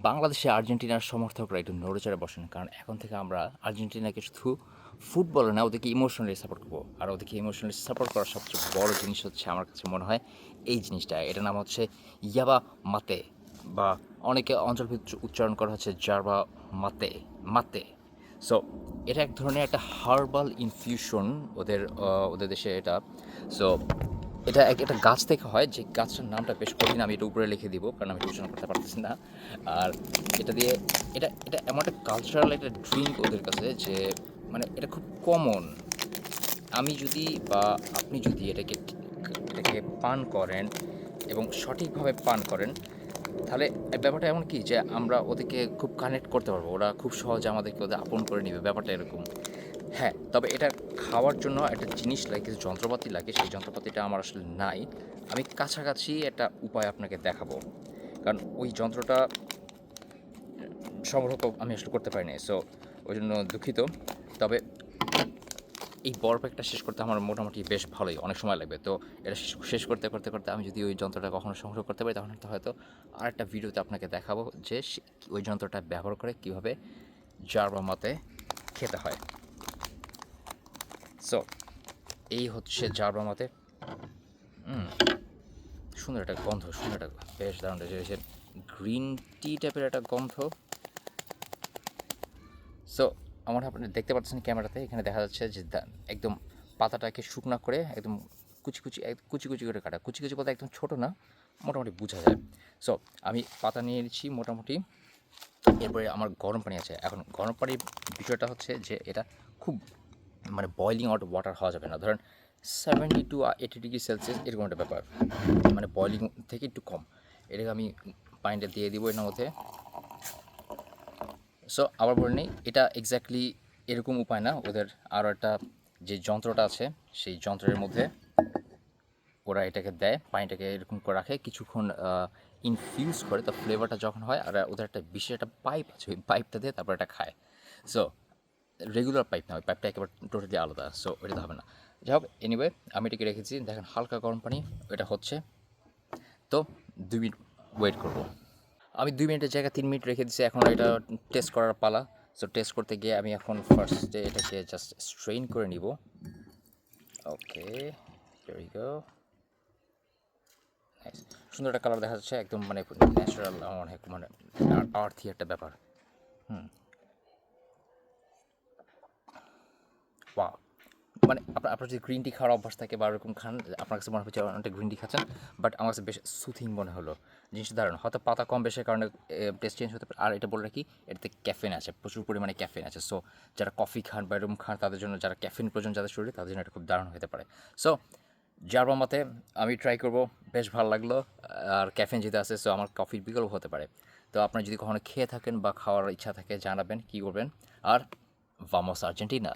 বাংলাদেশে আর্জেন্টিনার সমর্থকরা একটু নড়েচড়ে বসেন, কারণ এখন থেকে আমরা আর্জেন্টিনাকে শুধু ফুটবলে না, ওদেরকে ইমোশনালি সাপোর্ট করবো। আর ওদেরকে ইমোশনালি সাপোর্ট করার সবচেয়ে বড় জিনিস হচ্ছে আমার কাছে মনে হয় এই জিনিসটা, এটার নাম হচ্ছে ইয়াবা মাতে, বা অনেকে অঞ্চলভিত্তিক উচ্চারণ করা হচ্ছে জারবা মাতে মাতে। সো এটা এক ধরনের একটা হার্বাল ইনফিউশন ওদের ওদের দেশে এটা। সো এটা একটা গাছ থেকে হয়, যে গাছটার নামটা বেশ কঠিন, আমি এটা উপরে লিখে দিব কারণ আমি টিউশন করতে পারতেছি না। আর এটা দিয়ে এটা এটা এমন একটা কালচারাল একটা ড্রিঙ্ক ওদের কাছে, যে মানে এটা খুব কমন। আমি যদি বা আপনি যদি এটাকে পান করেন এবং সঠিকভাবে পান করেন, তাহলে ব্যাপারটা এমন কি যে আমরা ওদেরকে খুব কানেক্ট করতে পারবো, ওরা খুব সহজে আমাদেরকে ওদের আপন করে নেবে, ব্যাপারটা এরকম। হ্যাঁ, তবে এটা খাওয়ার জন্য একটা জিনিস লাগে, কিছু যন্ত্রপাতি লাগে, সেই যন্ত্রপাতিটা আমার আসলে নাই। আমি কাছাকাছি একটা উপায় আপনাকে দেখাবো, কারণ ওই যন্ত্রটা সংগ্রহ আমি আসলে করতে পারিনি। সো ওই জন্য দুঃখিত। তবে এই বড় প্যাকটা শেষ করতে আমার মোটামুটি বেশ ভালোই অনেক সময় লাগবে। তো এটা শেষ করতে করতে করতে আমি যদি ওই যন্ত্রটা কখনো সংগ্রহ করতে পারি, তখন হয়তো আরেকটা ভিডিওতে আপনাকে দেখাবো যে ওই যন্ত্রটা ব্যবহার করে কীভাবে জারবা মাতে খেতে হয়। সো এই হচ্ছে জারবা মাতে। সুন্দর একটা গন্ধ, সুন্দর একটা বেশ দারুণ, যে গ্রিন টি টাইপের একটা গন্ধ। সো আমার আপনি দেখতে পাচ্ছেন ক্যামেরাতে, এখানে দেখা যাচ্ছে যে একদম পাতাটাকে শুকনা করে একদম কুচি কুচি কুচি কুচি করে কাটা, কুচি কুচি বলতে একদম ছোটো না, মোটামুটি বোঝা যায়। সো আমি পাতা নিয়ে নিচ্ছি মোটামুটি। এরপরে আমার গরম পানি আছে। এখন গরম পানির বিষয়টা হচ্ছে যে এটা খুব মানে বয়লিং আউট ওয়াটার হওয়া যাবে না, ধরেন 70 to 80 ডিগ্রি সেলসিয়াস এরকম একটা ব্যাপার, মানে বয়লিং থেকে একটু কম। এটাকে আমি পানিটা দিয়ে দিব এর মধ্যে। সো আবার বলে নিই, এটা এক্স্যাক্টলি এরকম উপায় না, ওদের আরও একটা যে যন্ত্রটা আছে সেই যন্ত্রের মধ্যে ওরা এটাকে দেয়, পানিটাকে এরকম করে রাখে কিছুক্ষণ, ইনফিউজ করে, তো ফ্লেভারটা যখন হয়, আর ওদের একটা বিশেষ একটা পাইপ আছে, ওই পাইপটা দিয়ে তারপর এটা খায়। সো রেগুলার পাইপ না, ওই পাইপটা একেবারে টোটালি আলাদা, সো ওইটা তো হবে না। যাই হোক, এনিওয়ে আমি এটাকে রেখেছি, দেখেন হালকা গরম পানি এটা হচ্ছে। তো 2 মিনিট ওয়েট করব। আমি 2 মিনিটের জায়গায় 3 মিনিট রেখে দিচ্ছি, এখন এটা টেস্ট করার পালা। সো টেস্ট করতে গিয়ে আমি এখন ফার্স্টে এটাকে জাস্ট স্ট্রেইন করে নিব। ওকে, হিয়ার উই গো। নাইস, সুন্দর একটা কালার দেখা যাচ্ছে, একদম মানে ন্যাচারাল, আমার মনে হয় মানে আর্থি একটা ব্যাপার। ওয়াও, মানে আপনার যদি গ্রিন টি খাওয়ার অভ্যাস থাকে বা এরকম খান, আপনার কাছে মনে হচ্ছে অনেকটা গ্রিন টি খাচ্ছেন, বাট আমার কাছে বেশ সুথিং মনে হলো জিনিসটা। দারুণ, হয়তো পাতা কম বেশির কারণে টেস্ট চেঞ্জ হতে পারে। আর এটা বলে রাখি, এটাতে ক্যাফেন আছে, প্রচুর পরিমাণে ক্যাফেন আছে। সো যারা কফি খান বা এরকম খান, তাদের জন্য, যারা ক্যাফেন প্রয়োজন যাদের শরীরে, তাদের জন্য এটা খুব দারুণ হতে পারে। সো জারবা মাতে আমি ট্রাই করব, বেশ ভালো লাগলো। আর ক্যাফেন যেটা আছে, সো আমার কফির বিকল্প হতে পারে। তো আপনারা যদি কখনো খেয়ে থাকেন বা খাওয়ার ইচ্ছা থাকে, জানাবেন কী করবেন। আর ভামোস আর্জেন্টিনা।